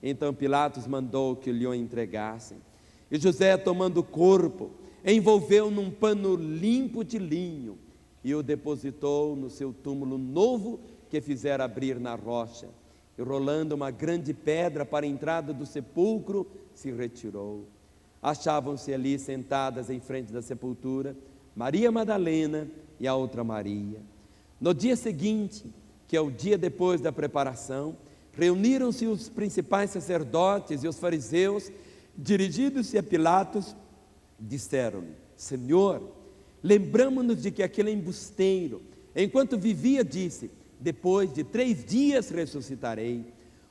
Então Pilatos mandou que lhe o entregassem. E José, tomando o corpo, envolveu num pano limpo de linho e o depositou no seu túmulo novo que fizera abrir na rocha. E rolando uma grande pedra para a entrada do sepulcro, se retirou. Achavam-se ali sentadas em frente da sepultura Maria Madalena e a outra Maria. No dia seguinte, que é o dia depois da preparação, reuniram-se os principais sacerdotes e os fariseus. Dirigindo-se a Pilatos, disseram-lhe: Senhor, lembramo-nos de que aquele embusteiro, enquanto vivia, disse: depois de 3 dias ressuscitarei.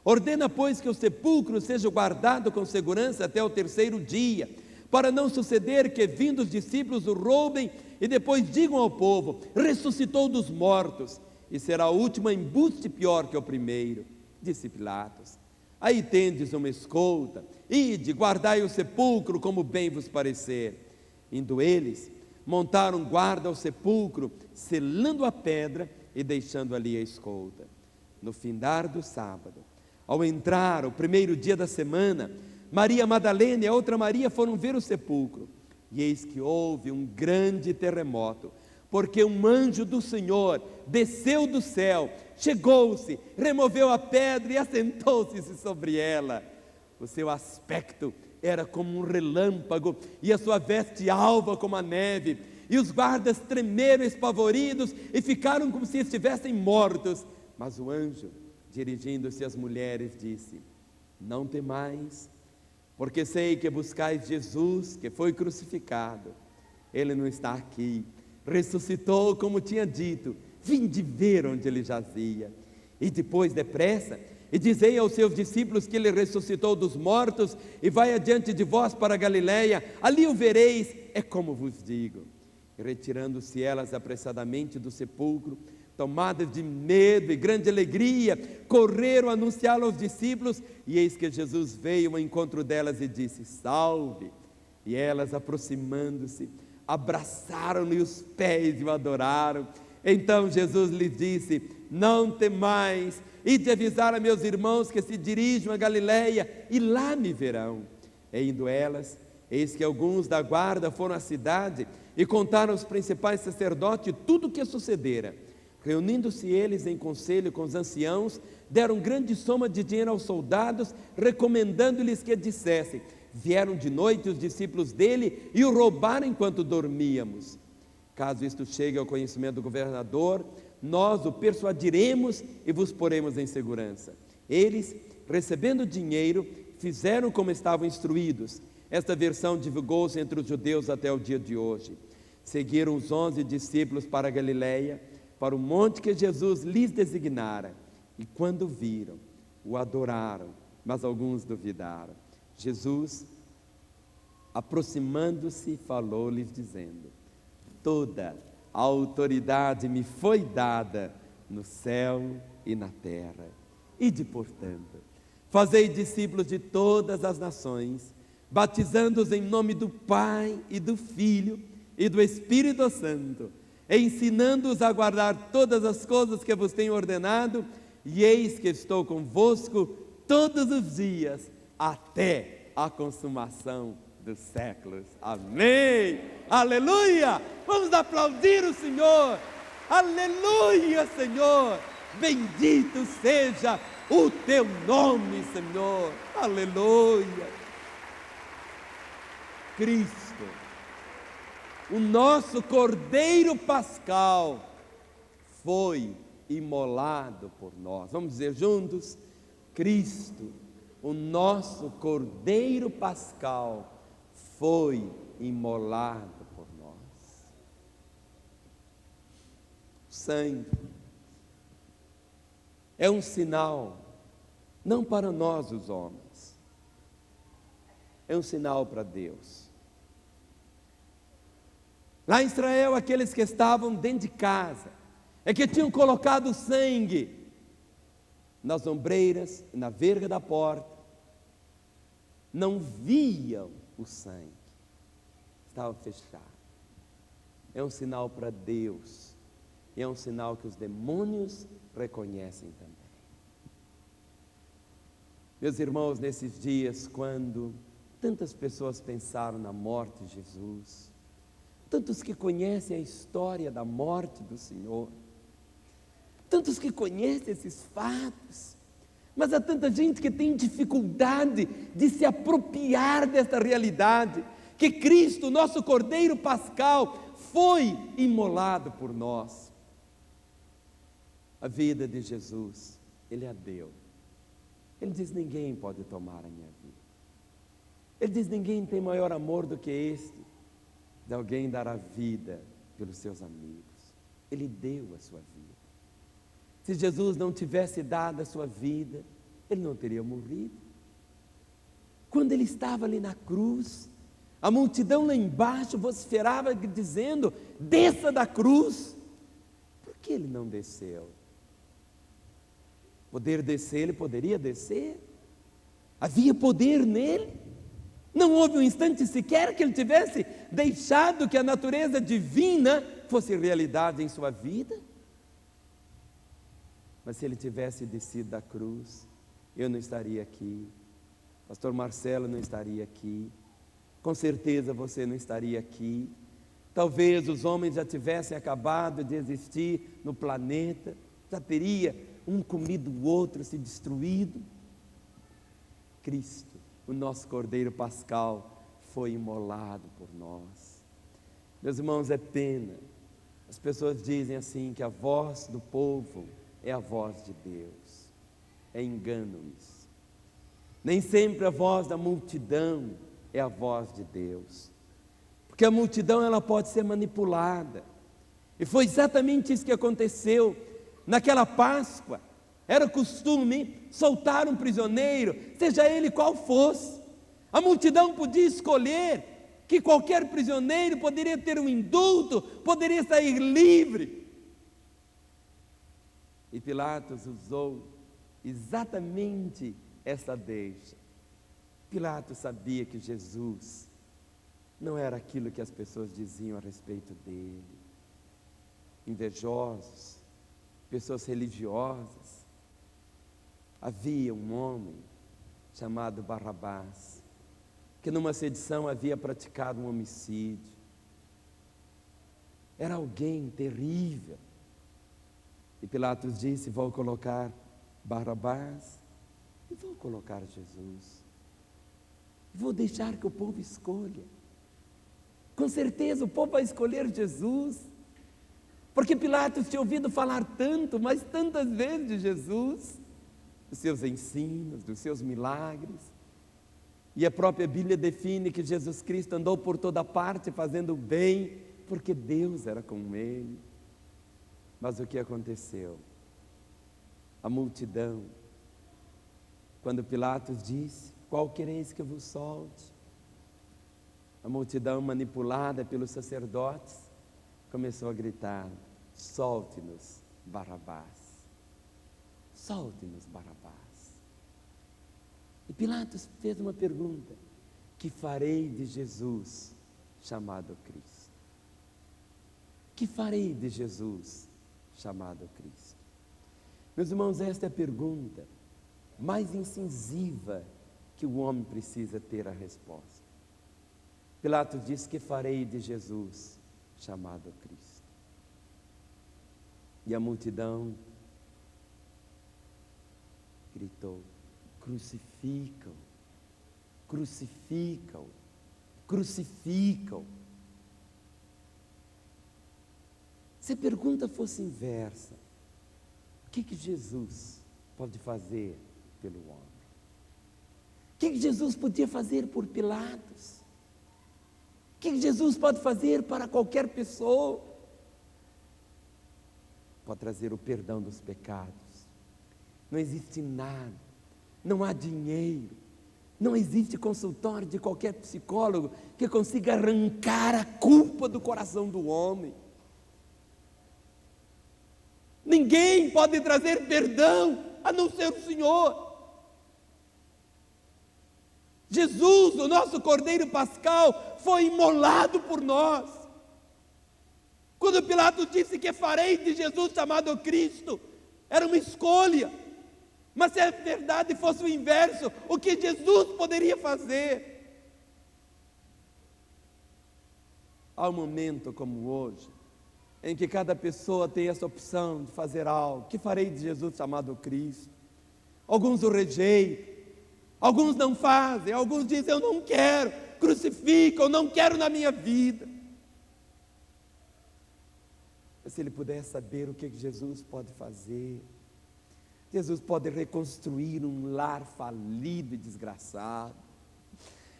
Ordena, pois, que o sepulcro seja guardado com segurança até o 3º dia, para não suceder que, vindo os discípulos, o roubem e depois digam ao povo: ressuscitou dos mortos, e será o último embuste pior que o primeiro. Disse Pilatos: aí tendes uma escolta, ide, guardai o sepulcro como bem vos parecer. Indo eles, montaram guarda ao sepulcro, selando a pedra e deixando ali a escolta. No findar do sábado, ao entrar o 1º dia da semana, Maria Madalena e a outra Maria foram ver o sepulcro. E eis que houve um grande terremoto, porque um anjo do Senhor desceu do céu, chegou-se, removeu a pedra e assentou-se sobre ela. O seu aspecto era como um relâmpago, e a sua veste alva como a neve. E os guardas tremeram espavoridos e ficaram como se estivessem mortos. Mas o anjo, dirigindo-se às mulheres, disse: não temais, porque sei que buscais Jesus, que foi crucificado. Ele não está aqui, ressuscitou como tinha dito. Vinde ver onde ele jazia. E depois, depressa, e dizei aos seus discípulos que ele ressuscitou dos mortos, e vai adiante de vós para a Galiléia, ali o vereis, é como vos digo. E retirando-se elas apressadamente do sepulcro, tomadas de medo e grande alegria, correram a anunciá-lo aos discípulos. E eis que Jesus veio ao encontro delas e disse: salve! E elas, aproximando-se, abraçaram-lhe os pés e o adoraram. Então Jesus lhes disse: não temais, ide avisar a meus irmãos que se dirijam a Galiléia, e lá me verão. E indo elas, eis que alguns da guarda foram à cidade e contaram aos principais sacerdotes tudo o que sucedera. Reunindo-se eles em conselho com os anciãos, deram grande soma de dinheiro aos soldados, recomendando-lhes que dissessem: vieram de noite os discípulos dele e o roubaram enquanto dormíamos. Caso isto chegue ao conhecimento do governador, nós o persuadiremos e vos poremos em segurança. Eles, recebendo o dinheiro, fizeram como estavam instruídos. Esta versão divulgou-se entre os judeus até o dia de hoje. Seguiram os 11 discípulos para a Galiléia, para o monte que Jesus lhes designara. E quando viram, o adoraram, mas alguns duvidaram. Jesus, aproximando-se, falou-lhes dizendo: toda a autoridade me foi dada no céu e na terra. Ide, portanto, fazei discípulos de todas as nações, batizando-os em nome do Pai e do Filho e do Espírito Santo, ensinando-os a guardar todas as coisas que vos tenho ordenado, e eis que estou convosco todos os dias, até a consumação dos séculos. Amém! Aleluia! Vamos aplaudir o Senhor! Aleluia, Senhor! Bendito seja o teu nome, Senhor! Aleluia! Cristo, o nosso Cordeiro Pascal, foi imolado por nós. Vamos dizer juntos: Cristo, o nosso Cordeiro Pascal, foi imolado por nós. O sangue é um sinal, não para nós os homens, é um sinal para Deus. Lá em Israel, aqueles que estavam dentro de casa, é que tinham colocado sangue nas ombreiras, na verga da porta, não viam o sangue, estava fechado. É um sinal para Deus, e é um sinal que os demônios reconhecem também. Meus irmãos, nesses dias, quando tantas pessoas pensaram na morte de Jesus, tantos que conhecem a história da morte do Senhor, tantos que conhecem esses fatos, mas há tanta gente que tem dificuldade de se apropriar desta realidade, que Cristo, nosso Cordeiro Pascal, foi imolado por nós. A vida de Jesus, Ele a deu. Ele diz: ninguém pode tomar a minha vida. Ele diz: ninguém tem maior amor do que este, de alguém dar a vida pelos seus amigos. Ele deu a sua vida. Se Jesus não tivesse dado a sua vida, Ele não teria morrido. Quando Ele estava ali na cruz, a multidão lá embaixo vociferava dizendo: desça da cruz. Por que Ele não desceu? Poder descer, Ele poderia descer. Havia poder nele. Não houve um instante sequer que Ele tivesse deixado que a natureza divina fosse realidade em sua vida. Mas se Ele tivesse descido da cruz, eu não estaria aqui, pastor Marcelo não estaria aqui, com certeza você não estaria aqui. Talvez os homens já tivessem acabado de existir no planeta, já teria um comido o outro, se destruído. Cristo, o nosso Cordeiro Pascal, foi imolado por nós. Meus irmãos, é pena. As pessoas dizem assim que a voz do povo é a voz de Deus. É engano isso. Nem sempre a voz da multidão é a voz de Deus, porque a multidão ela pode ser manipulada, e foi exatamente isso que aconteceu naquela Páscoa. Era costume soltar um prisioneiro, seja ele qual fosse. A multidão podia escolher que qualquer prisioneiro poderia ter um indulto, poderia sair livre. E Pilatos usou exatamente essa deixa. Pilatos sabia que Jesus não era aquilo que as pessoas diziam a respeito dele. Invejosos, pessoas religiosas. Havia um homem chamado Barrabás, que numa sedição havia praticado um homicídio. Era alguém terrível. E Pilatos disse: vou colocar Barrabás e vou colocar Jesus. Vou deixar que o povo escolha. Com certeza o povo vai escolher Jesus, porque Pilatos tinha ouvido falar tanto, mas tantas vezes de Jesus, dos seus ensinos, dos seus milagres. E a própria Bíblia define que Jesus Cristo andou por toda parte fazendo bem, porque Deus era com ele. Mas o que aconteceu? A multidão, quando Pilatos disse: qual quereis que eu vos solte? A multidão, manipulada pelos sacerdotes, começou a gritar: solte-nos Barrabás, solte-nos Barrabás. E Pilatos fez uma pergunta: que farei de Jesus chamado Cristo? Que farei de Jesus chamado Cristo? Meus irmãos, esta é a pergunta mais incisiva que o homem precisa ter a resposta. Pilatos disse: que farei de Jesus chamado Cristo? E a multidão gritou: crucificam, crucificam, crucificam. Se a pergunta fosse inversa, o que Jesus pode fazer pelo homem? O que Jesus podia fazer por Pilatos? O que Jesus pode fazer para qualquer pessoa? Pode trazer o perdão dos pecados. Não existe nada, não há dinheiro, não existe consultório de qualquer psicólogo que consiga arrancar a culpa do coração do homem. Ninguém pode trazer perdão a não ser o Senhor. Jesus, o nosso Cordeiro Pascal, foi imolado por nós. Quando Pilatos disse: que farei de Jesus chamado Cristo, era uma escolha. Mas se a verdade fosse o inverso, o que Jesus poderia fazer? Há um momento como hoje, em que cada pessoa tem essa opção de fazer algo. Que farei de Jesus chamado Cristo? Alguns o rejeitam, alguns não fazem, alguns dizem: eu não quero, crucificam, eu não quero na minha vida. Mas se ele pudesse saber o que Jesus pode fazer, Jesus pode reconstruir um lar falido e desgraçado.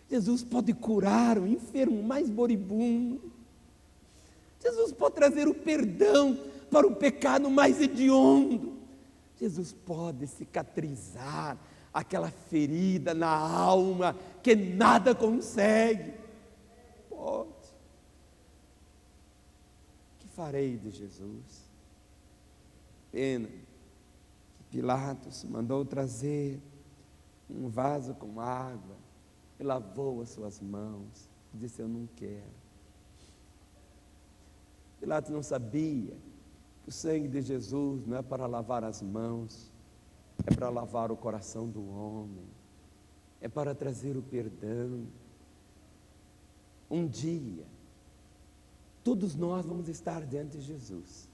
Jesus pode curar o enfermo mais moribundo. Jesus pode trazer o perdão para o pecado mais hediondo. Jesus pode cicatrizar aquela ferida na alma que nada consegue. Pode. Que farei de Jesus? Pena que Pilatos mandou trazer um vaso com água e lavou as suas mãos. Disse: eu não quero. Pilatos não sabia que o sangue de Jesus não é para lavar as mãos, é para lavar o coração do homem, é para trazer o perdão. Um dia, todos nós vamos estar diante de Jesus.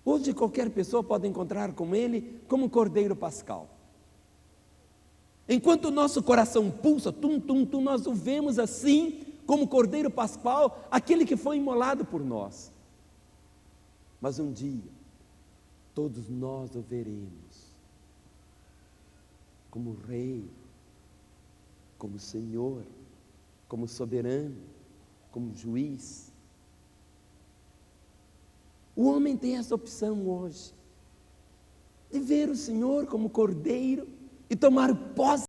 Hoje qualquer pessoa pode encontrar com Ele como Cordeiro Pascal. Enquanto o nosso coração pulsa, tum, tum, tum, nós o vemos assim, como Cordeiro Pascal, aquele que foi imolado por nós. Mas um dia, todos nós o veremos como Rei, como Senhor, como soberano, como juiz. O homem tem essa opção hoje, de ver o Senhor como Cordeiro e tomar posse